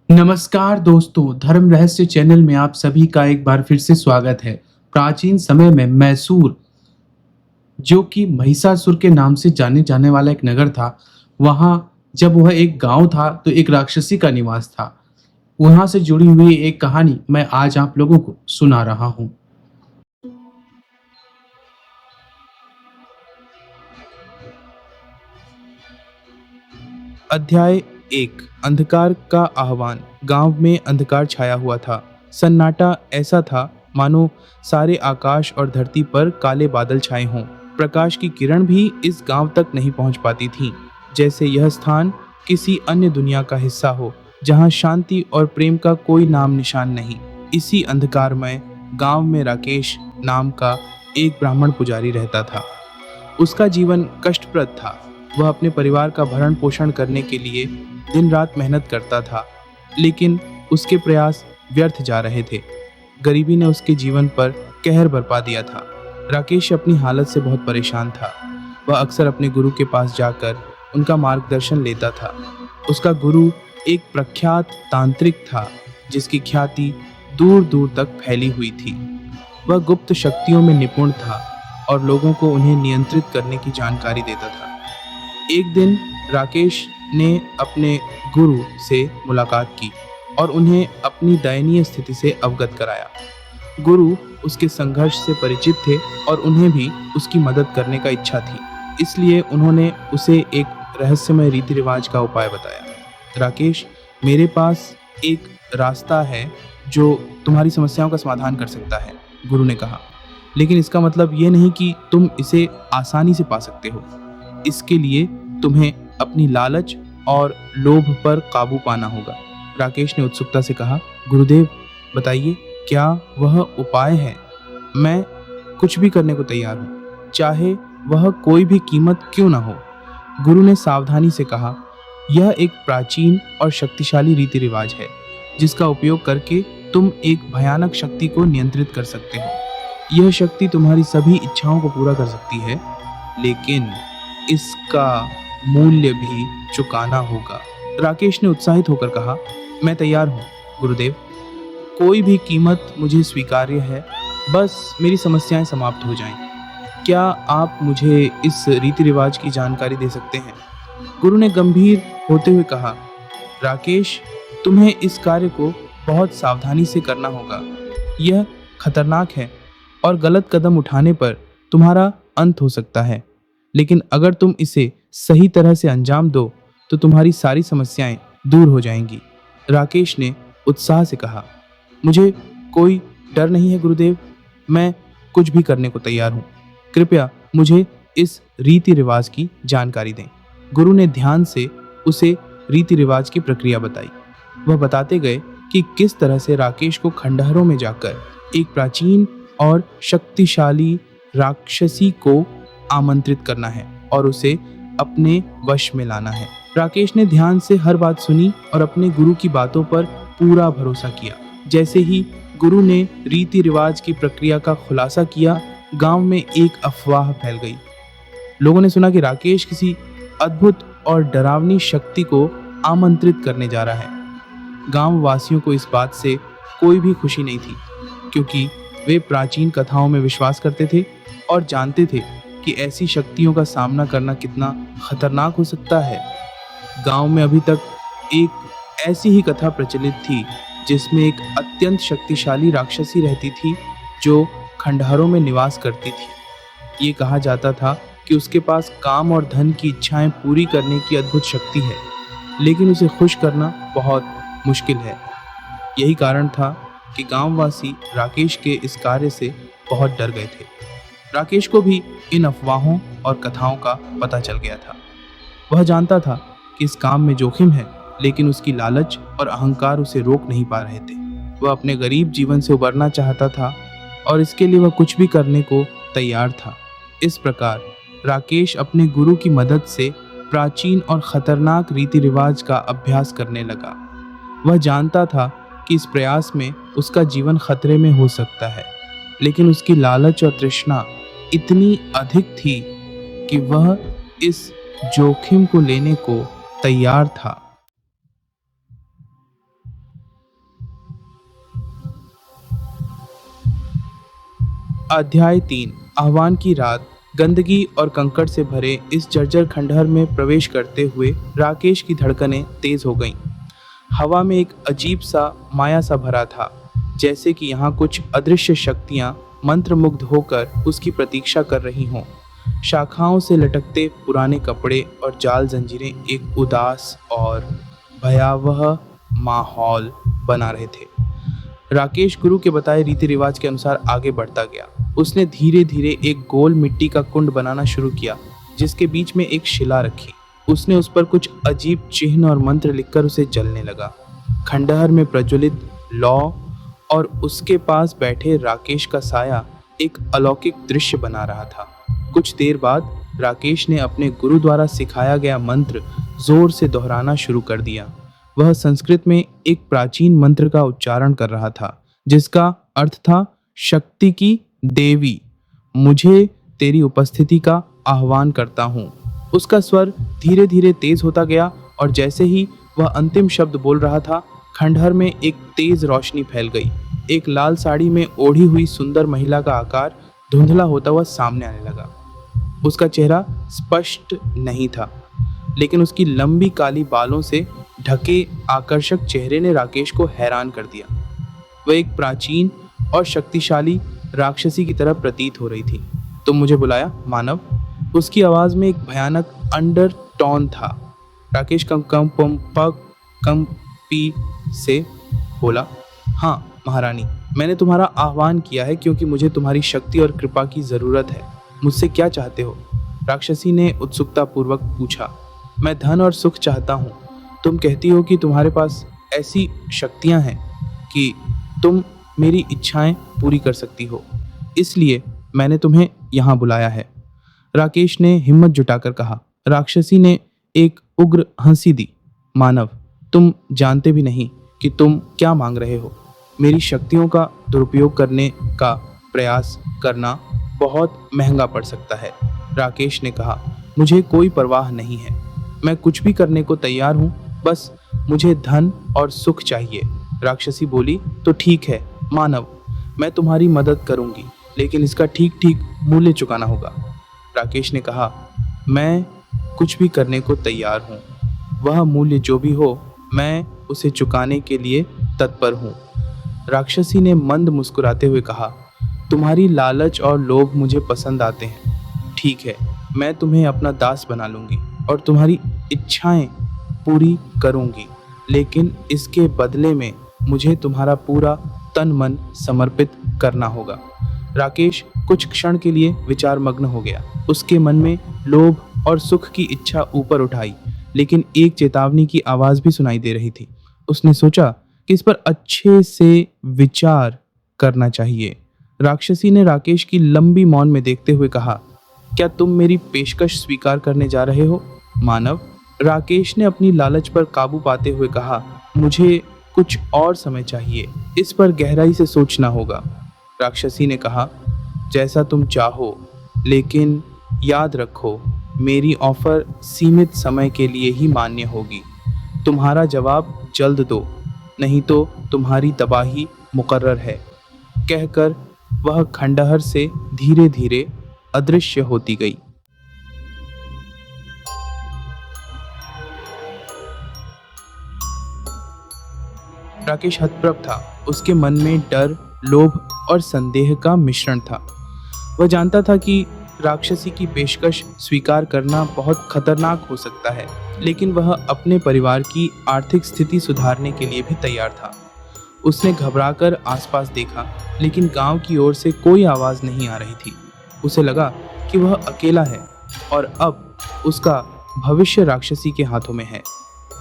नमस्कार दोस्तों, धर्म रहस्य चैनल में आप सभी का एक बार फिर से स्वागत है। प्राचीन समय में मैसूर, जो कि महिषासुर के नाम से जाने जाने वाला एक नगर था, वहाँ जब वह एक गांव था तो एक राक्षसी का निवास था। वहाँ से जुड़ी हुई एक कहानी मैं आज आप लोगों को सुना रहा हूँ। अध्याय एक। अंधकार का आह्वान। गांव में अंधकार छाया हुआ था। सन्नाटा ऐसा था मानो सारे आकाश और धरती पर काले बादल छाए हों। प्रकाश की किरण भी इस गांव तक नहीं पहुंच पाती थी। जैसे यह स्थान किसी अन्य दुनिया का हिस्सा हो, जहां शांति और प्रेम का कोई नाम निशान नहीं। इसी अंधकारमय गांव में राकेश नाम का एक ब्राह्मण पुजारी रहता था। उसका जीवन कष्टप्रद था। वह अपने परिवार का भरण पोषण करने के लिए दिन रात मेहनत करता था, लेकिन उसके प्रयास व्यर्थ जा रहे थे। गरीबी ने उसके जीवन पर कहर बरपा दिया था। राकेश अपनी हालत से बहुत परेशान था। वह अक्सर अपने गुरु के पास जाकर उनका मार्गदर्शन लेता था। उसका गुरु एक प्रख्यात तांत्रिक था, जिसकी ख्याति दूर दूर तक फैली हुई थी। वह गुप्त शक्तियों में निपुण था और लोगों को उन्हें नियंत्रित करने की जानकारी देता था। एक दिन राकेश ने अपने गुरु से मुलाकात की और उन्हें अपनी दयनीय स्थिति से अवगत कराया। गुरु उसके संघर्ष से परिचित थे और उन्हें भी उसकी मदद करने का इच्छा थी। इसलिए उन्होंने उसे एक रहस्यमय रीति रिवाज का उपाय बताया। राकेश, मेरे पास एक रास्ता है जो तुम्हारी समस्याओं का समाधान कर सकता है, गुरु ने कहा। लेकिन इसका मतलब ये नहीं कि तुम इसे आसानी से पा सकते हो। इसके लिए तुम्हें अपनी लालच और लोभ पर काबू पाना होगा। राकेश ने उत्सुकता से कहा, गुरुदेव बताइए, क्या वह उपाय है? मैं कुछ भी करने को तैयार हूँ, चाहे वह कोई भी कीमत क्यों ना हो। गुरु ने सावधानी से कहा, यह एक प्राचीन और शक्तिशाली रीति रिवाज है, जिसका उपयोग करके तुम एक भयानक शक्ति को नियंत्रित कर सकते हो। यह शक्ति तुम्हारी सभी इच्छाओं को पूरा कर सकती है, लेकिन इसका मूल्य भी चुकाना होगा। राकेश ने उत्साहित होकर कहा, मैं तैयार हूँ गुरुदेव। कोई भी कीमत मुझे स्वीकार्य है, बस मेरी समस्याएं समाप्त हो जाएं। क्या आप मुझे इस रीति रिवाज की जानकारी दे सकते हैं? गुरु ने गंभीर होते हुए कहा, राकेश, तुम्हें इस कार्य को बहुत सावधानी से करना होगा। यह खतरनाक है और गलत कदम उठाने पर तुम्हारा अंत हो सकता है। लेकिन अगर तुम इसे सही तरह से अंजाम दो तो तुम्हारी सारी समस्याएं दूर हो जाएंगी। राकेश ने उत्साह से कहा, मुझे कोई डर नहीं है गुरुदेव, मैं कुछ भी करने को तैयार हूँ। कृपया मुझे इस रीति रिवाज की जानकारी दें। गुरु ने ध्यान से उसे रीति रिवाज की प्रक्रिया बताई। वह बताते गए कि किस तरह से राकेश को खंडहरों में जाकर एक प्राचीन और शक्तिशाली राक्षसी को आमंत्रित करना है और उसे अपने वश में लाना है। राकेश ने ध्यान से हर बात सुनी और अपने गुरु की बातों पर पूरा भरोसा किया। जैसे ही गुरु ने रीति रिवाज की प्रक्रिया का खुलासा किया, गांव में एक अफवाह फैल गई। लोगों ने सुना कि राकेश किसी अद्भुत और डरावनी शक्ति को आमंत्रित करने जा रहा है। गांव वासियों को इस बात से कोई भी खुशी नहीं थी, क्योंकि वे प्राचीन कथाओं में विश्वास करते थे और जानते थे कि ऐसी शक्तियों का सामना करना कितना खतरनाक हो सकता है। गांव में अभी तक एक ऐसी ही कथा प्रचलित थी, जिसमें एक अत्यंत शक्तिशाली राक्षसी रहती थी जो खंडहरों में निवास करती थी। ये कहा जाता था कि उसके पास काम और धन की इच्छाएं पूरी करने की अद्भुत शक्ति है, लेकिन उसे खुश करना बहुत मुश्किल है। यही कारण था कि गांववासी राकेश के इस कार्य से बहुत डर गए थे। राकेश को भी इन अफवाहों और कथाओं का पता चल गया था। वह जानता था कि इस काम में जोखिम है, लेकिन उसकी लालच और अहंकार उसे रोक नहीं पा रहे थे। वह अपने गरीब जीवन से उबरना चाहता था और इसके लिए वह कुछ भी करने को तैयार था। इस प्रकार राकेश अपने गुरु की मदद से प्राचीन और खतरनाक रीति रिवाज का अभ्यास करने लगा। वह जानता था कि इस प्रयास में उसका जीवन खतरे में हो सकता है, लेकिन उसकी लालच और तृष्णा इतनी अधिक थी कि वह इस जोखिम को लेने को तैयार था। अध्याय 3 आह्वान की रात। गंदगी और कंकड़ से भरे इस जर्जर खंडहर में प्रवेश करते हुए राकेश की धड़कनें तेज हो गईं। हवा में एक अजीब सा माया सा भरा था, जैसे कि यहाँ कुछ अदृश्य शक्तियाँ मंत्रमुग्ध होकर उसकी प्रतीक्षा कर रही हों। शाखाओं से लटकते पुराने कपड़े और जाल जंजीरें एक उदास और भयावह माहौल बना रहे थे। राकेश गुरु के बताए रीति रिवाज के अनुसार आगे बढ़ता गया। उसने धीरे धीरे एक गोल मिट्टी का कुंड बनाना शुरू किया, जिसके बीच में एक शिला रखी। उसने उस पर कुछ अजीब चिन्ह और मंत्र लिखकर उसे जलने लगा। खंडहर में प्रज्वलित लौ और उसके पास बैठे राकेश का साया एक अलौकिक दृश्य बना रहा था। कुछ देर बाद राकेश ने अपने गुरु द्वारा सिखाया गया मंत्र जोर से दोहराना शुरू कर दिया। वह संस्कृत में एक प्राचीन मंत्र का उच्चारण कर रहा था, जिसका अर्थ था शक्ति की देवी, मुझे तेरी उपस्थिति का आह्वान करता हूँ। उसका स्वर धीरे धीरे तेज होता गया और जैसे ही वह अंतिम शब्द बोल रहा था, खंडहर में एक तेज रोशनी फैल गई। एक लाल साड़ी में ओढ़ी हुई सुंदर महिला का आकार धुंधला होता हुआ सामने आने लगा। उसका चेहरा स्पष्ट नहीं था, लेकिन उसकी लंबी काली बालों से ढके आकर्षक चेहरे ने राकेश को हैरान कर दिया। वह एक प्राचीन और शक्तिशाली राक्षसी की तरह प्रतीत हो रही थी। तुम मुझे बुलाया मानव? उसकी आवाज में एक भयानक अंडरटोन था। राकेश कंपी से बोला, हाँ महारानी, मैंने तुम्हारा आह्वान किया है क्योंकि मुझे तुम्हारी शक्ति और कृपा की जरूरत है। मुझसे क्या चाहते हो? राक्षसी ने उत्सुकता पूर्वक पूछा। मैं धन और सुख चाहता हूँ। तुम कहती हो कि तुम्हारे पास ऐसी शक्तियाँ हैं कि तुम मेरी इच्छाएं पूरी कर सकती हो, इसलिए मैंने तुम्हें यहाँ बुलाया है। राकेश ने हिम्मत जुटाकर कहा। राक्षसी ने एक उग्र हंसी दी। मानव, तुम जानते भी नहीं कि तुम क्या मांग रहे हो। मेरी शक्तियों का दुरुपयोग करने का प्रयास करना बहुत महंगा पड़ सकता है। राकेश ने कहा, मुझे कोई परवाह नहीं है, मैं कुछ भी करने को तैयार हूँ, बस मुझे धन और सुख चाहिए। राक्षसी बोली, तो ठीक है मानव, मैं तुम्हारी मदद करूंगी, लेकिन इसका ठीक ठीक मूल्य चुकाना होगा। राकेश ने कहा, मैं कुछ भी करने को तैयार हूँ, वह मूल्य जो भी हो मैं उसे चुकाने के लिए तत्पर हूँ। राक्षसी ने मंद मुस्कुराते हुए कहा, तुम्हारी लालच और लोभ मुझे पसंद आते हैं। ठीक है, मैं तुम्हें अपना दास बना लूंगी और तुम्हारी इच्छाएं पूरी करूंगी, लेकिन इसके बदले में मुझे तुम्हारा पूरा तन मन समर्पित करना होगा। राकेश कुछ क्षण के लिए विचार मग्न हो गया। उसके मन में लोभ और सुख की इच्छा ऊपर उठाई, लेकिन एक चेतावनी की आवाज भी सुनाई दे रही थी। उसने सोचा कि इस पर अच्छे से विचार करना चाहिए। राक्षसी ने राकेश की लंबी मौन में देखते हुए कहा, क्या तुम मेरी पेशकश स्वीकार करने जा रहे हो मानव? राकेश ने अपनी लालच पर काबू पाते हुए कहा, मुझे कुछ और समय चाहिए, इस पर गहराई से सोचना होगा। राक्षसी ने कहा, जैसा तुम चाहो, लेकिन याद रखो मेरी ऑफर सीमित समय के लिए ही मान्य होगी। तुम्हारा जवाब जल्द दो, नहीं तो तुम्हारी तबाही मुकर्रर है। कहकर वह खंडहर से धीरे धीरे अदृश्य होती गई। राकेश हतप्रभ था। उसके मन में डर, लोभ और संदेह का मिश्रण था। वह जानता था कि राक्षसी की पेशकश स्वीकार करना बहुत खतरनाक हो सकता है, लेकिन वह अपने परिवार की आर्थिक स्थिति सुधारने के लिए भी तैयार था। उसने घबराकर आसपास देखा, लेकिन गांव की ओर से कोई आवाज नहीं आ रही थी। उसे लगा कि वह अकेला है और अब उसका भविष्य राक्षसी के हाथों में है।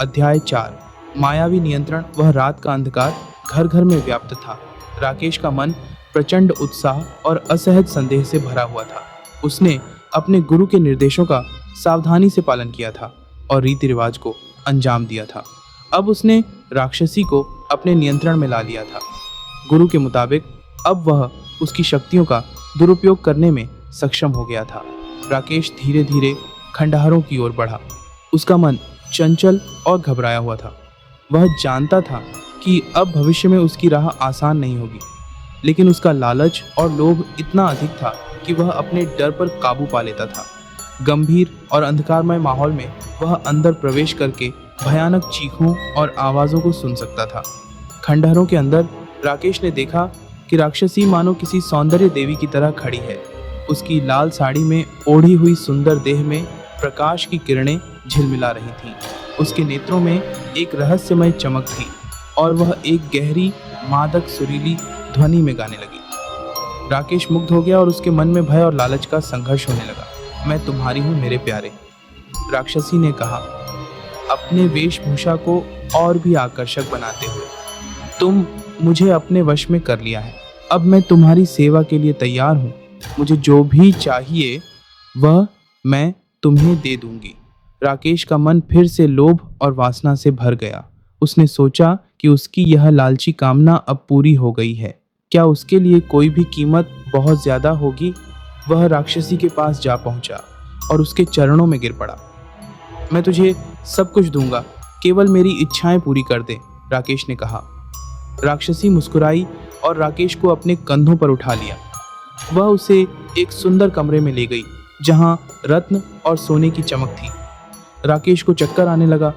अध्याय 4 मायावी नियंत्रण। वह रात का अंधकार घर घर में व्याप्त था। राकेश का मन प्रचंड उत्साह और असहज संदेह से भरा हुआ था। उसने अपने गुरु के निर्देशों का सावधानी से पालन किया था और रीति रिवाज को अंजाम दिया था। अब उसने राक्षसी को अपने नियंत्रण में ला लिया था। गुरु के मुताबिक अब वह उसकी शक्तियों का दुरुपयोग करने में सक्षम हो गया था। राकेश धीरे धीरे खंडहरों की ओर बढ़ा। उसका मन चंचल और घबराया हुआ था। वह जानता था कि अब भविष्य में उसकी राह आसान नहीं होगी, लेकिन उसका लालच और लोभ इतना अधिक था कि वह अपने डर पर काबू पा लेता था। गंभीर और अंधकारमय माहौल में वह अंदर प्रवेश करके भयानक चीखों और आवाज़ों को सुन सकता था। खंडहरों के अंदर राकेश ने देखा कि राक्षसी मानो किसी सौंदर्य देवी की तरह खड़ी है। उसकी लाल साड़ी में ओढ़ी हुई सुंदर देह में प्रकाश की किरणें झिलमिला रही थीं। उसके नेत्रों में एक रहस्यमय चमक थी और वह एक गहरी मादक सुरीली ध्वनि में गाने लगी। राकेश मुग्ध हो गया और उसके मन में भय और लालच का संघर्ष होने लगा। मैं तुम्हारी हूँ मेरे प्यारे, राक्षसी ने कहा, अपने वेशभूषा को और भी आकर्षक बनाते हुए। तुम मुझे अपने वश में कर लिया है। अब मैं तुम्हारी सेवा के लिए तैयार हूँ। मुझे जो भी चाहिए वह मैं तुम्हें दे दूंगी। राकेश का मन फिर से लोभ और वासना से भर गया। उसने सोचा कि उसकी यह लालची कामना अब पूरी हो गई है। क्या उसके लिए कोई भी कीमत बहुत ज्यादा होगी? वह राक्षसी के पास जा पहुंचा और उसके चरणों में गिर पड़ा। मैं तुझे सब कुछ दूंगा, केवल मेरी इच्छाएं पूरी कर दे, राकेश ने कहा। राक्षसी मुस्कुराई और राकेश को अपने कंधों पर उठा लिया। वह उसे एक सुंदर कमरे में ले गई जहां रत्न और सोने की चमक थी। राकेश को चक्कर आने लगा।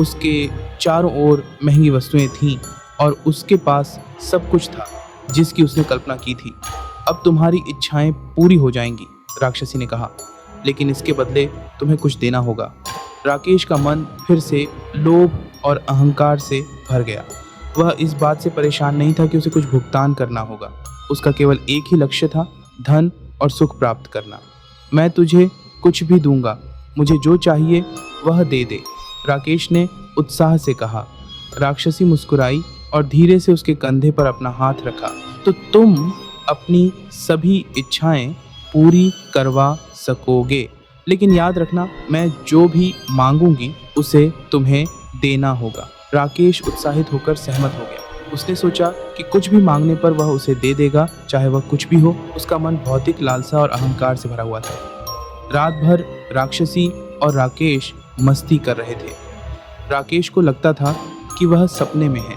उसके चारों ओर महंगी वस्तुएं थीं और उसके पास सब कुछ था जिसकी उसने कल्पना की थी। अब तुम्हारी इच्छाएं पूरी हो जाएंगी, राक्षसी ने कहा, लेकिन इसके बदले तुम्हें कुछ देना होगा। राकेश का मन फिर से लोभ और अहंकार से भर गया। वह इस बात से परेशान नहीं था कि उसे कुछ भुगतान करना होगा। उसका केवल एक ही लक्ष्य था, धन और सुख प्राप्त करना। मैं तुझे कुछ भी दूंगा, मुझे जो चाहिए वह दे दे, राकेश ने उत्साह से कहा। राक्षसी मुस्कुराई और धीरे से उसके कंधे पर अपना हाथ रखा। तो तुम अपनी सभी इच्छाएं पूरी करवा सकोगे, लेकिन याद रखना, मैं जो भी मांगूंगी उसे तुम्हें देना होगा। राकेश उत्साहित होकर सहमत हो गया। उसने सोचा कि कुछ भी मांगने पर वह उसे दे देगा, चाहे वह कुछ भी हो। उसका मन भौतिक लालसा और अहंकार से भरा हुआ था। रात भर राक्षसी और राकेश मस्ती कर रहे थे। राकेश को लगता था कि वह सपने में है।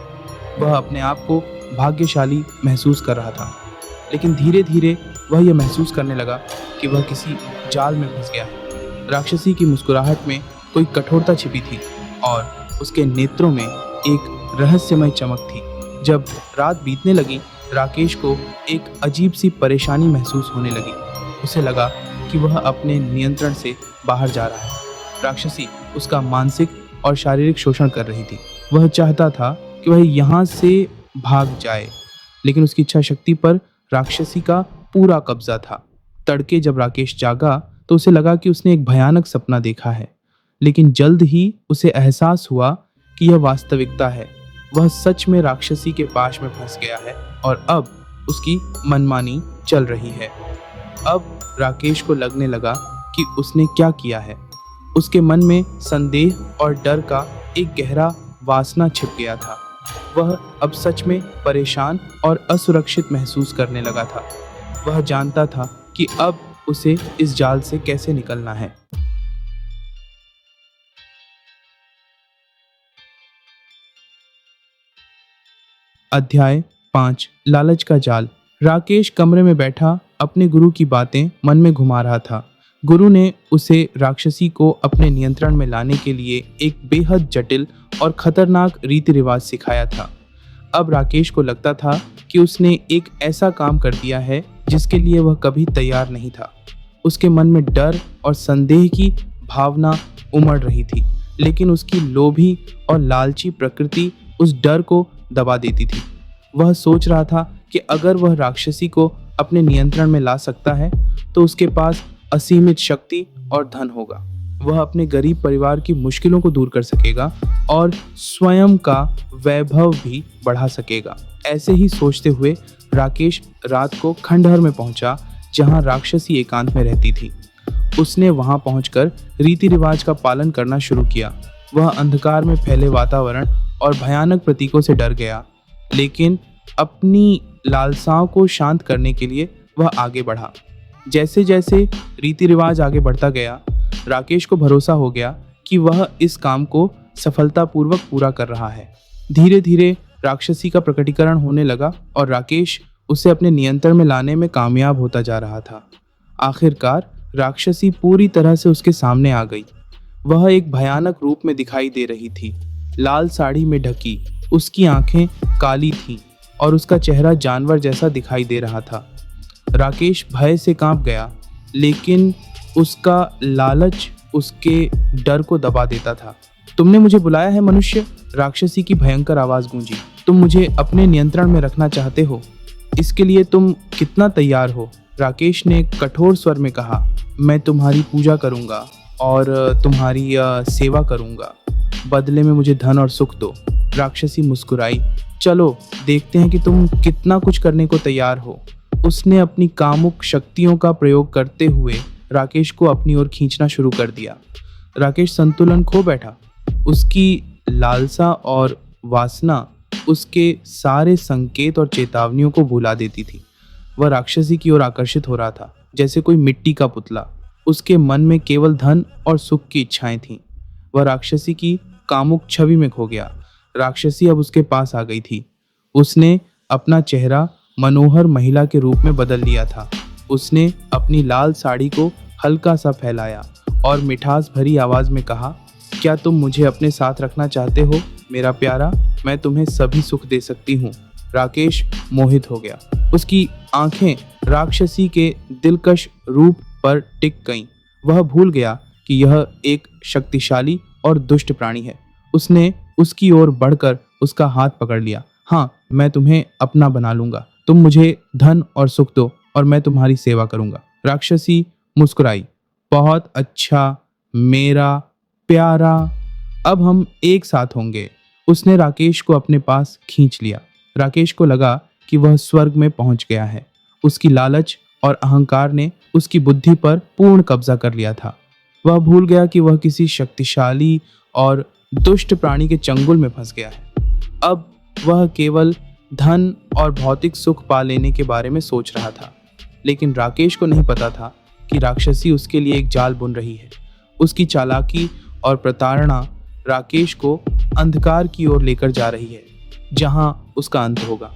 वह अपने आप को भाग्यशाली महसूस कर रहा था, लेकिन धीरे धीरे वह यह महसूस करने लगा कि वह किसी जाल में फंस गया है। राक्षसी की मुस्कुराहट में कोई कठोरता छिपी थी और उसके नेत्रों में एक रहस्यमय चमक थी। जब रात बीतने लगी, राकेश को एक अजीब सी परेशानी महसूस होने लगी। उसे लगा कि वह अपने नियंत्रण से बाहर जा रहा है। राक्षसी उसका मानसिक और शारीरिक शोषण कर रही थी। वह चाहता था कि वह यहाँ से भाग जाए, लेकिन उसकी इच्छा शक्ति पर राक्षसी का पूरा कब्जा था। तड़के जब राकेश जागा तो उसे लगा कि उसने एक भयानक सपना देखा है, लेकिन जल्द ही उसे एहसास हुआ कि यह वास्तविकता है। वह सच में राक्षसी के पाश में फंस गया है और अब उसकी मनमानी चल रही है। अब राकेश को लगने लगा कि उसने क्या किया है। उसके मन में संदेह और डर का एक गहरा वासना छिप गया था। वह अब सच में परेशान और असुरक्षित महसूस करने लगा था। वह जानता था कि अब उसे इस जाल से कैसे निकलना है। अध्याय 5, लालच का जाल। राकेश कमरे में बैठा अपने गुरु की बातें मन में घुमा रहा था। गुरु ने उसे राक्षसी को अपने नियंत्रण में लाने के लिए एक बेहद जटिल और खतरनाक रीति रिवाज सिखाया था। अब राकेश को लगता था कि उसने एक ऐसा काम कर दिया है जिसके लिए वह कभी तैयार नहीं था। उसके मन में डर और संदेह की भावना उमड़ रही थी, लेकिन उसकी लोभी और लालची प्रकृति उस डर को दबा देती थी। वह सोच रहा था कि अगर वह राक्षसी को अपने नियंत्रण में ला सकता है तो उसके पास असीमित शक्ति और धन होगा। वह अपने गरीब परिवार की मुश्किलों को दूर कर सकेगा और स्वयं का वैभव भी बढ़ा सकेगा। ऐसे ही सोचते हुए राकेश रात को खंडहर में पहुंचा जहां राक्षसी एकांत में रहती थी। उसने वहां पहुंचकर रीति रिवाज का पालन करना शुरू किया। वह अंधकार में फैले वातावरण और भयानक प्रतीकों से डर गया, लेकिन अपनी लालसाओं को शांत करने के लिए वह आगे बढ़ा। जैसे जैसे रीति रिवाज आगे बढ़ता गया, राकेश को भरोसा हो गया कि वह इस काम को सफलतापूर्वक पूरा कर रहा है। धीरे धीरे राक्षसी का प्रकटीकरण होने लगा और राकेश उसे अपने नियंत्रण में लाने में कामयाब होता जा रहा था। आखिरकार राक्षसी पूरी तरह से उसके सामने आ गई। वह एक भयानक रूप में दिखाई दे रही थी, लाल साड़ी में ढकी, उसकी आंखें काली थीं और उसका चेहरा जानवर जैसा दिखाई दे रहा था। राकेश भय से कांप गया, लेकिन उसका लालच उसके डर को दबा देता था। तुमने मुझे बुलाया है मनुष्य? राक्षसी की भयंकर आवाज गूंजी। तुम मुझे अपने नियंत्रण में रखना चाहते हो? इसके लिए तुम कितना तैयार हो? राकेश ने कठोर स्वर में कहा। मैं तुम्हारी पूजा करूंगा और तुम्हारी सेवा करूंगा। बदले में मुझे धन और सुख दो। राक्षसी मुस्कुराई। चलो देखते हैं कि तुम कितना कुछ करने को तैयार हो। उसने अपनी कामुक शक्तियों का प्रयोग करते हुए राकेश को अपनी ओर खींचना शुरू कर दिया। राकेश संतुलन खो बैठा। उसकी लालसा और वासना उसके सारे संकेत और चेतावनियों को भुला देती थी। वह राक्षसी की ओर आकर्षित हो रहा था, जैसे कोई मिट्टी का पुतला। उसके मन में केवल धन और सुख की इच्छाएं थीं। वह राक्षसी की कामुक छवि में खो गया। राक्षसी अब उसके पास आ गई थी। उसने अपना चेहरा मनोहर महिला के रूप में बदल लिया था। उसने अपनी लाल साड़ी को हल्का सा फैलाया और मिठास भरी आवाज में कहा, क्या तुम मुझे अपने साथ रखना चाहते हो मेरा प्यारा? मैं तुम्हें सभी सुख दे सकती हूँ। राकेश मोहित हो गया। उसकी आंखें राक्षसी के दिलकश रूप पर टिक गईं। वह भूल गया कि यह एक शक्तिशाली और दुष्ट प्राणी है। उसने उसकी ओर बढ़कर उसका हाथ पकड़ लिया। हाँ, मैं तुम्हें अपना बना लूंगा। तुम मुझे धन और सुख दो और मैं तुम्हारी सेवा करूंगा। राक्षसी मुस्कुराई। बहुत अच्छा मेरा प्यारा, अब हम एक साथ होंगे। उसने राकेश को अपने पास खींच लिया। राकेश को लगा कि वह स्वर्ग में पहुंच गया है। उसकी लालच और अहंकार ने उसकी बुद्धि पर पूर्ण कब्जा कर लिया था। वह भूल गया कि वह किसी शक्तिशाली और दुष्ट प्राणी के चंगुल में फंस गया है। अब वह केवल धन और भौतिक सुख पा लेने के बारे में सोच रहा था, लेकिन राकेश को नहीं पता था कि राक्षसी उसके लिए एक जाल बुन रही है। उसकी चालाकी और प्रताड़ना राकेश को अंधकार की ओर लेकर जा रही है, जहां उसका अंत होगा।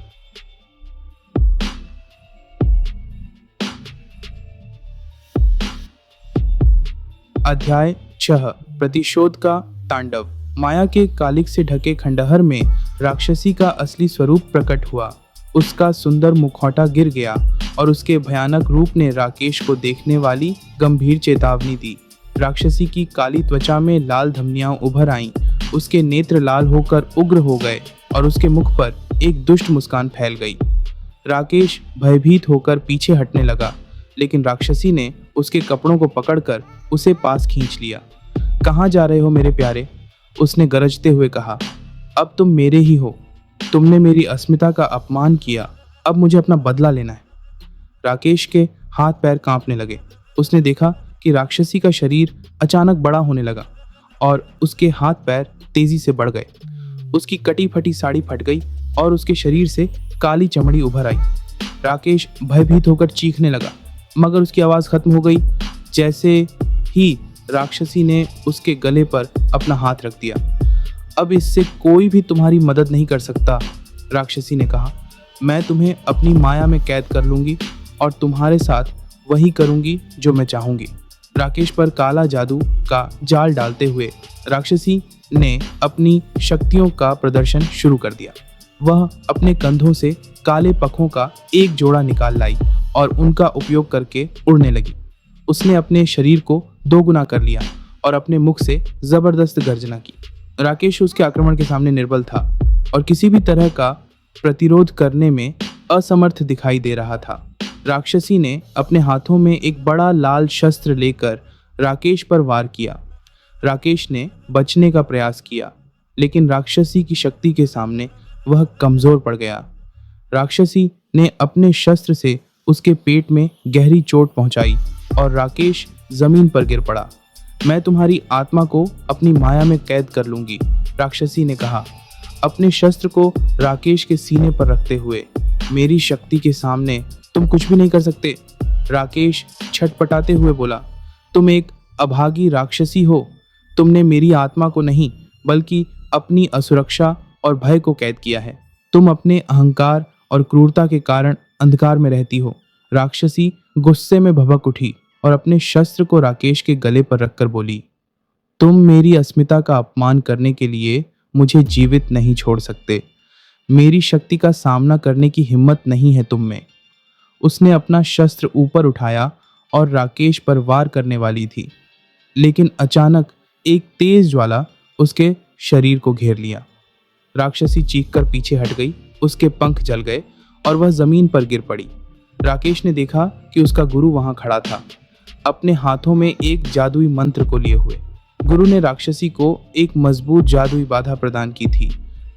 अध्याय 6, प्रतिशोध का तांडव। माया के कालिक से ढके खंडहर में राक्षसी का असली स्वरूप प्रकट हुआ। उसका सुंदर मुखौटा गिर गया और उसके भयानक रूप ने राकेश को देखने वाली गंभीर चेतावनी दी। राक्षसी की काली त्वचा में लाल धमनियां उभर आईं। उसके नेत्र लाल होकर उग्र हो गए और उसके मुख पर एक दुष्ट मुस्कान फैल गई। राकेश भयभीत होकर पीछे हटने लगा, लेकिन राक्षसी ने उसके कपड़ों को पकड़कर उसे पास खींच लिया। कहाँ जा रहे हो मेरे प्यारे? उसने गरजते हुए कहा। अब तुम मेरे ही हो। तुमने मेरी अस्मिता का अपमान किया, अब मुझे अपना बदला लेना है। राकेश के हाथ पैर कांपने लगे। उसने देखा कि राक्षसी का शरीर अचानक बड़ा होने लगा और उसके हाथ पैर तेजी से बढ़ गए। उसकी कटी फटी साड़ी फट गई और उसके शरीर से काली चमड़ी उभर आई। राकेश भयभीत होकर चीखने लगा, मगर उसकी आवाज़ खत्म हो गई जैसे ही राक्षसी ने उसके गले पर अपना हाथ रख दिया। अब इससे कोई भी तुम्हारी मदद नहीं कर सकता, राक्षसी ने कहा। मैं तुम्हें अपनी माया में कैद कर लूंगी और तुम्हारे साथ वही करूंगी जो मैं चाहूंगी। राकेश पर काला जादू का जाल डालते हुए राक्षसी ने अपनी शक्तियों का प्रदर्शन शुरू कर दिया। वह अपने कंधों से काले पखों का एक जोड़ा निकाल लाई और उनका उपयोग करके उड़ने लगी। उसने अपने शरीर को दोगुना कर लिया और अपने मुख से जबरदस्त गर्जना की। राकेश उसके आक्रमण के सामने निर्बल था और किसी भी तरह का प्रतिरोध करने में असमर्थ दिखाई दे रहा था। राक्षसी ने अपने हाथों में एक बड़ा लाल शस्त्र लेकर राकेश पर वार किया। राकेश ने बचने का प्रयास किया, लेकिन राक्षसी की शक्ति के सामने वह कमजोर पड़ गया। राक्षसी ने अपने शस्त्र से उसके पेट में गहरी चोट पहुंचाई और राकेश जमीन पर गिर पड़ा। मैं तुम्हारी आत्मा को अपनी माया में कैद कर लूंगी, राक्षसी ने कहा, अपने शस्त्र को राकेश के सीने पर रखते हुए। मेरी शक्ति के सामने तुम कुछ भी नहीं कर सकते, राकेश छटपटाते हुए बोला। तुम एक अभागी राक्षसी हो। तुमने मेरी आत्मा को नहीं बल्कि अपनी असुरक्षा और भय को कैद किया है। तुम अपने अहंकार और क्रूरता के कारण अंधकार में रहती हो। राक्षसी गुस्से में भभक उठी और अपने शस्त्र को राकेश के गले पर रखकर बोली, तुम मेरी अस्मिता का अपमान करने के लिए मुझे जीवित नहीं छोड़ सकते। मेरी शक्ति का सामना करने की हिम्मत नहीं है तुम में। उसने अपना शस्त्र ऊपर उठाया और राकेश पर वार करने वाली थी, लेकिन अचानक एक तेज ज्वाला उसके शरीर को घेर लिया। राक्षसी चीखकर पीछे हट गई, उसके पंख जल गए और वह जमीन पर गिर पड़ी। राकेश ने देखा कि उसका गुरु वहां खड़ा था, अपने हाथों में एक जादुई मंत्र को लिए हुए। गुरु ने राक्षसी को एक मजबूत जादुई बाधा प्रदान की थी,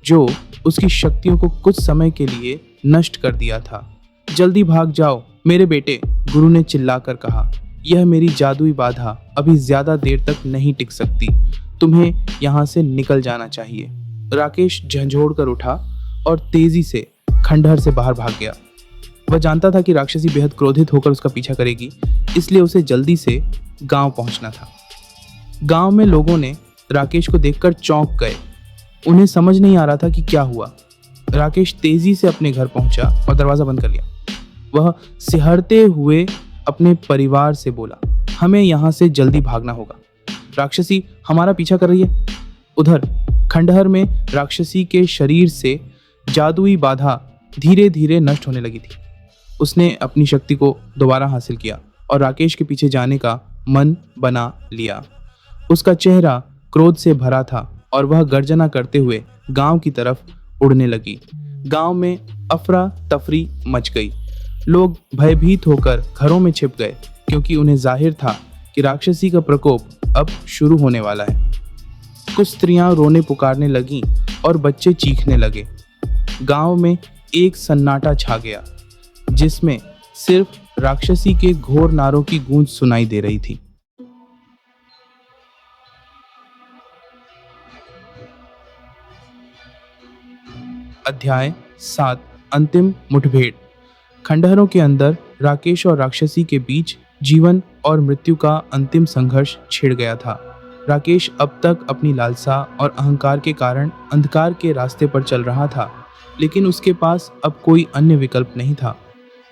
जो उसकी शक्तियों को कुछ समय के लिए नष्ट कर दिया था। जल्दी भाग जाओ मेरे बेटे, गुरु ने चिल्लाकर कहा। यह मेरी जादुई बाधा अभी ज्यादा देर तक नहीं टिक सकती, तुम्हें यहाँ से निकल जाना चाहिए। राकेश झंझोड़ कर उठा और तेजी से खंडहर से बाहर भाग गया। वह जानता था कि राक्षसी बेहद क्रोधित होकर उसका पीछा करेगी, इसलिए उसे जल्दी से गांव पहुंचना था। गांव में लोगों ने राकेश को देखकर चौंक गए। उन्हें समझ नहीं आ रहा था कि क्या हुआ। राकेश तेजी से अपने घर पहुंचा और दरवाजा बंद कर लिया। वह सिहरते हुए अपने परिवार से बोला, हमें यहाँ से जल्दी भागना होगा, राक्षसी हमारा पीछा कर रही है। उधर खंडहर में राक्षसी के शरीर से जादुई बाधा धीरे धीरे नष्ट होने लगी थी। उसने अपनी शक्ति को दोबारा हासिल किया और राकेश के पीछे जाने का मन बना लिया। उसका चेहरा क्रोध से भरा था और वह गर्जना करते हुए गांव की तरफ उड़ने लगी। गांव में अफरा तफरी मच गई। लोग भयभीत होकर घरों में छिप गए, क्योंकि उन्हें जाहिर था कि राक्षसी का प्रकोप अब शुरू होने वाला है। कुछ स्त्रियां रोने पुकारने लगीं और बच्चे चीखने लगे। गांव में एक सन्नाटा छा गया, जिसमें सिर्फ राक्षसी के घोर नारों की गूंज सुनाई दे रही थी। अध्याय 7 अंतिम मुठभेड़। खंडहरों के अंदर राकेश और राक्षसी के बीच जीवन और मृत्यु का अंतिम संघर्ष छिड़ गया था। राकेश अब तक अपनी लालसा और अहंकार के कारण अंधकार के रास्ते पर चल रहा था, लेकिन उसके पास अब कोई अन्य विकल्प नहीं था।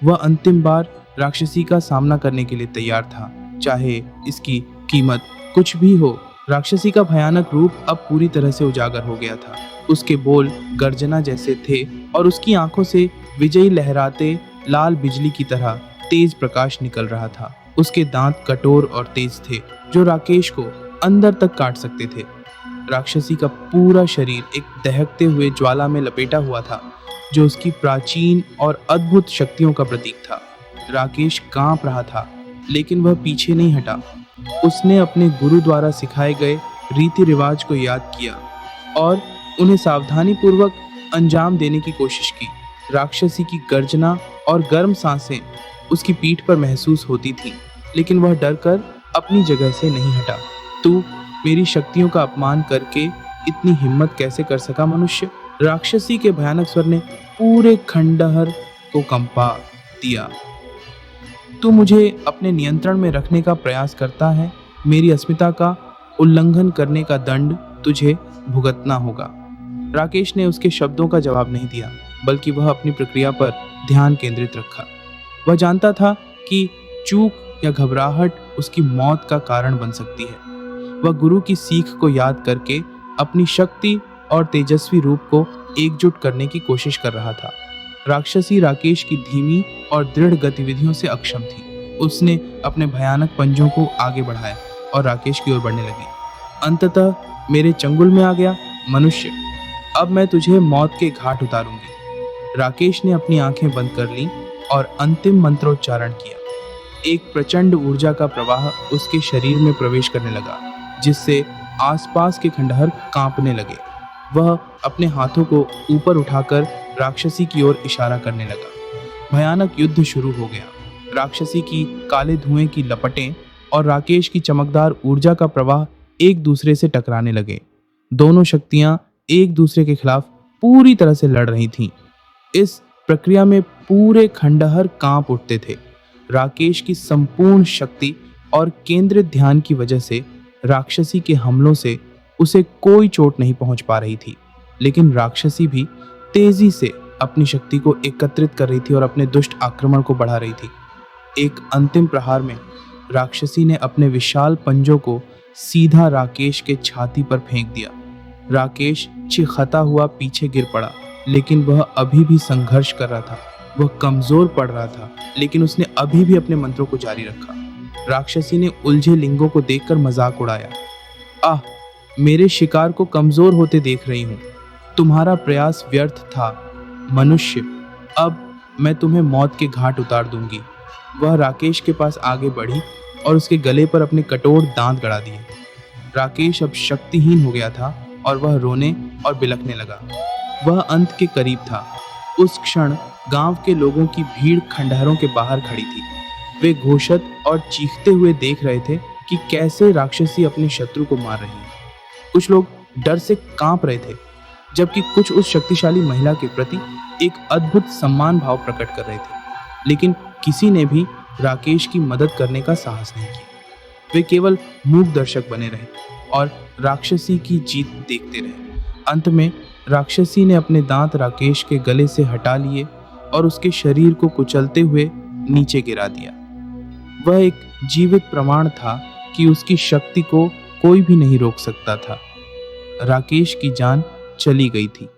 वह अंतिम बार राक्षसी का सामना करने के लिए तैयार था, चाहे इसकी कीमत कुछ भी हो। राक्षसी का भयानक रूप अब पूरी तरह से उजागर हो गया था। उसके बोल गर्जना जैसे थे और उसकी आंखों से विजयी लहराते लाल बिजली की तरह तेज प्रकाश निकल रहा था। उसके दांत कठोर और तेज थे, जो राकेश को अंदर तक काट सकते थे। राक्षसी का पूरा शरीर एक दहकते हुए ज्वाला में लपेटा हुआ था, जो उसकी प्राचीन और अद्भुत शक्तियों का प्रतीक था। राकेश कांप रहा था, लेकिन वह पीछे नहीं हटा। उसने अपने गुरु द्वारा सिखाए गए रीति रिवाज को याद किया और उन्हें सावधानी पूर्वक अंजाम देने की कोशिश की। राक्षसी की गर्जना और गर्म सांसें उसकी पीठ पर महसूस होती थीं, लेकिन वह डरकर अपनी जगह से नहीं हटा। तू मेरी शक्तियों का अपमान करके इतनी हिम्मत कैसे कर सका मनुष्य? राक्षसी के भयानक स्वर ने पूरे खंडहर को कंपा दिया। तू मुझे अपने नियंत्रण में रखने का प्रयास करता है। मेरी अस्मिता का उल्लंघन करने का दंड तुझे भुगतना होगा। राकेश ने उसके शब्दों का जवाब नहीं दिया, बल्कि वह अपनी प्रक्रिया पर ध्यान केंद्रित रखा। वह जानता था कि चूक या घबराहट उसकी मौत का कारण बन सकती है। वह गुरु की सीख को याद करके अपनी शक्ति और तेजस्वी रूप को एकजुट करने की कोशिश कर रहा था। राक्षसी राकेश की धीमी और दृढ़ गतिविधियों से अक्षम थी। उसने अपने भयानक पंजों को आगे बढ़ाया और राकेश की ओर बढ़ने लगी। अंततः मेरे चंगुल में आ गया मनुष्य, अब मैं तुझे मौत के घाट उतारूंगी। राकेश ने अपनी आंखें बंद कर लीं और अंतिम मंत्रोच्चारण किया। एक प्रचंड ऊर्जा का प्रवाह उसके शरीर में प्रवेश करने लगा, जिससे आसपास के खंडहर कांपने लगे। वह अपने हाथों को ऊपर उठाकर राक्षसी की ओर इशारा करने लगा। भयानक युद्ध शुरू हो गया। राक्षसी की काले धुएं की लपटें और राकेश की चमकदार ऊर्जा का प्रवाह एक दूसरे से टकराने लगे। दोनों शक्तियां एक दूसरे के खिलाफ पूरी तरह से लड़ रही थीं। इस प्रक्रिया में पूरे खंडहर कांप उठते थे। राकेश की संपूर्ण शक्ति और केंद्रित ध्यान की वजह से राक्षसी के हमलों से उसे कोई चोट नहीं पहुंच पा रही थी, लेकिन राक्षसी भी तेजी से अपनी शक्ति को एकत्रित कर रही थी और अपने दुष्ट आक्रमण को बढ़ा रही थी। एक अंतिम प्रहार में राक्षसी ने अपने विशाल पंजों को सीधा राकेश के छाती पर फेंक दिया। राकेश चिखता हुआ पीछे गिर पड़ा, लेकिन वह अभी भी संघर्ष कर रहा था। वह कमजोर पड़ रहा था, लेकिन उसने अभी भी अपने मंत्रों को जारी रखा। राक्षसी ने उलझे लिंगों को देखकर मजाक उड़ाया। आह, मेरे शिकार को कमजोर होते देख रही हूँ। तुम्हारा प्रयास व्यर्थ था मनुष्य। अब मैं तुम्हें मौत के घाट उतार दूंगी। वह राकेश के पास आगे बढ़ी और उसके गले पर अपने कठोर दांत गड़ा दिए। राकेश अब शक्तिहीन हो गया था और वह रोने और बिलखने लगा। वह अंत के करीब था। उस क्षण गांव के लोगों की भीड़ खंडहरों के बाहर खड़ी थी। वे घोषित और चीखते हुए देख रहे थे कि कैसे राक्षसी अपने शत्रु को मार रही है। कुछ लोग डर से कांप रहे थे, जबकि कुछ उस शक्तिशाली महिला के प्रति एक अद्भुत सम्मान भाव प्रकट कर रहे थे। लेकिन किसी ने भी राकेश की मदद करने का साहस नहीं किया। वे केवल मूक दर्शक बने रहे और राक्षसी की जीत देखते रहे। अंत में राक्षसी ने अपने दांत राकेश के गले से हटा लिए और उसके शरीर को कुचलते हुए नीचे गिरा दिया। वह एक जीवित प्रमाण था कि उसकी शक्ति को कोई भी नहीं रोक सकता था। राकेश की जान चली गई थी।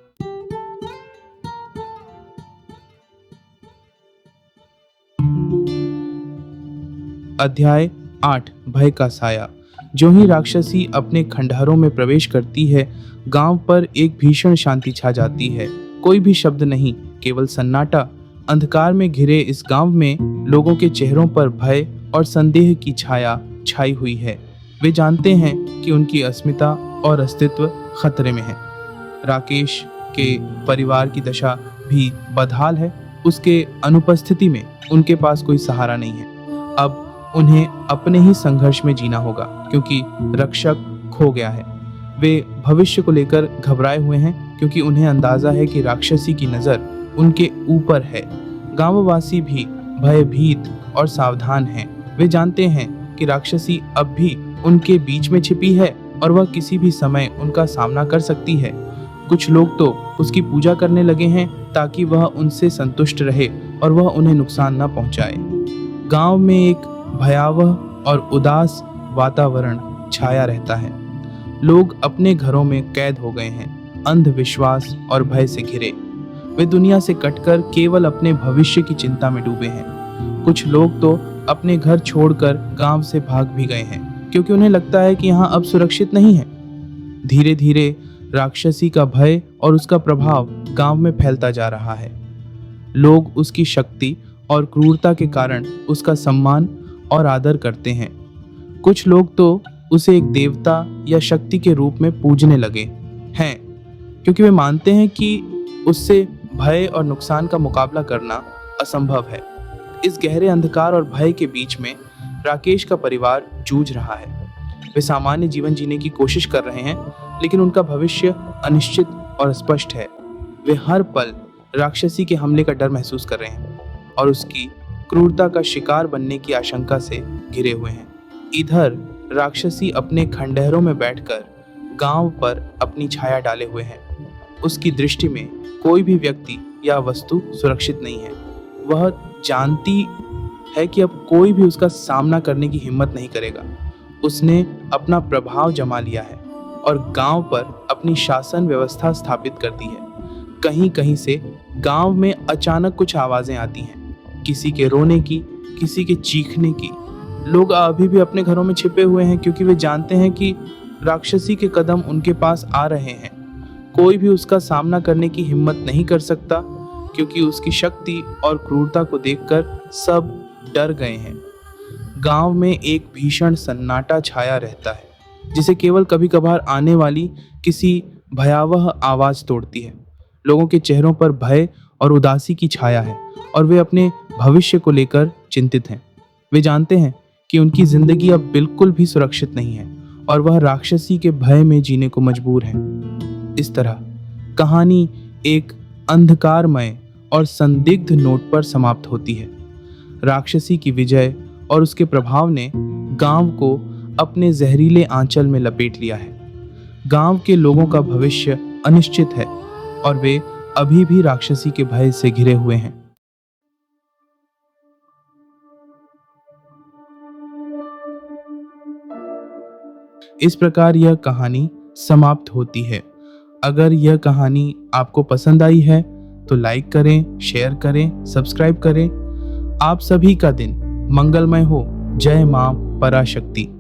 अध्याय 8 भय का साया। जो ही राक्षसी अपने खंडहरों में प्रवेश करती है, गांव पर एक भीषण शांति छा जाती है। कोई भी शब्द नहीं, केवल सन्नाटा। अंधकार में घिरे इस गांव में लोगों के चेहरों पर भय और संदेह की छाया छाई हुई है। वे जानते हैं कि उनकी अस्मिता और अस्तित्व खतरे में है। राकेश के परिवार की दशा भी बदहाल है। उसके अनुपस्थिति में उनके पास कोई सहारा नहीं है। अब उन्हें अपने ही संघर्ष में जीना होगा, क्योंकि रक्षक खो गया है। वे भविष्य को लेकर घबराए हुए हैं, क्योंकि उन्हें अंदाजा है कि राक्षसी की नज़र उनके ऊपर है। गांववासी भी भयभीत और सावधान हैं। वे जानते हैं कि राक्षसी अब भी उनके बीच में छिपी है और वह किसी भी समय उनका सामना कर सकती है। कुछ लोग तो उसकी पूजा करने लगे हैं ताकि वह उनसे संतुष्ट रहे और वह उन्हें नुकसान न पहुंचाए। गांव में एक भयावह और उदास वातावरण छाया रहता है। लोग अपने घरों में कैद हो गए हैं, अंधविश्वास और भय से घिरे। वे दुनिया से कटकर केवल अपने भविष्य की चिंता में डूबे हैं। कुछ लोग तो अपने घर छोड़कर गांव से भाग भी गए हैं, क्योंकि उन्हें लगता है कि यहाँ अब सुरक्षित नहीं है। धीरे धीरे राक्षसी का भय और उसका प्रभाव गांव में फैलता जा रहा है। लोग उसकी शक्ति और क्रूरता के कारण उसका सम्मान और आदर करते हैं। कुछ लोग तो उसे एक देवता या शक्ति के रूप में पूजने लगे हैं, क्योंकि वे मानते हैं कि उससे भय और नुकसान का मुकाबला करना असंभव है। इस गहरे अंधकार और भय के बीच में राकेश का परिवार जूझ रहा है। वे सामान्य जीवन जीने की कोशिश कर रहे हैं, लेकिन उनका भविष्य अनिश्चित और स्पष्ट है। वे हर पल राक्षसी के हमले का डर महसूस कर रहे हैं और उसकी क्रूरता का शिकार बनने की आशंका से घिरे हुए हैं। इधर राक्षसी अपने खंडहरों में बैठकर गांव पर अपनी छाया डाले हुए है। उसकी दृष्टि में कोई भी व्यक्ति या वस्तु सुरक्षित नहीं है। वह जानती है कि अब कोई भी उसका सामना करने की हिम्मत नहीं करेगा। उसने अपना प्रभाव जमा लिया है और गांव पर अपनी शासन व्यवस्था स्थापित कर दी है। कहीं कहीं से गांव में अचानक कुछ आवाजें आती हैं, किसी के रोने की, किसी के चीखने की। लोग अभी भी अपने घरों में छिपे हुए हैं, क्योंकि वे जानते हैं कि राक्षसी के कदम उनके पास आ रहे हैं। कोई भी उसका सामना करने की हिम्मत नहीं कर सकता, क्योंकि उसकी शक्ति और क्रूरता को देखकर सब डर गए हैं। गांव में एक भीषण सन्नाटा छाया रहता है, जिसे केवल कभी कभार आने वाली किसी भयावह आवाज तोड़ती है। लोगों के चेहरों पर भय और उदासी की छाया है और वे अपने भविष्य को लेकर चिंतित हैं। वे जानते हैं कि उनकी जिंदगी अब बिल्कुल भी सुरक्षित नहीं है और वह राक्षसी के भय में जीने को मजबूर हैं। इस तरह कहानी एक अंधकारमय और संदिग्ध नोट पर समाप्त होती है। राक्षसी की विजय और उसके प्रभाव ने गांव को अपने जहरीले आंचल में लपेट लिया है। गांव के लोगों का भविष्य अनिश्चित है और वे अभी भी राक्षसी के भय से घिरे हुए हैं। इस प्रकार यह कहानी समाप्त होती है। अगर यह कहानी आपको पसंद आई है तो लाइक करें, शेयर करें, सब्सक्राइब करें। आप सभी का दिन मंगलमय हो। जय मां पराशक्ति।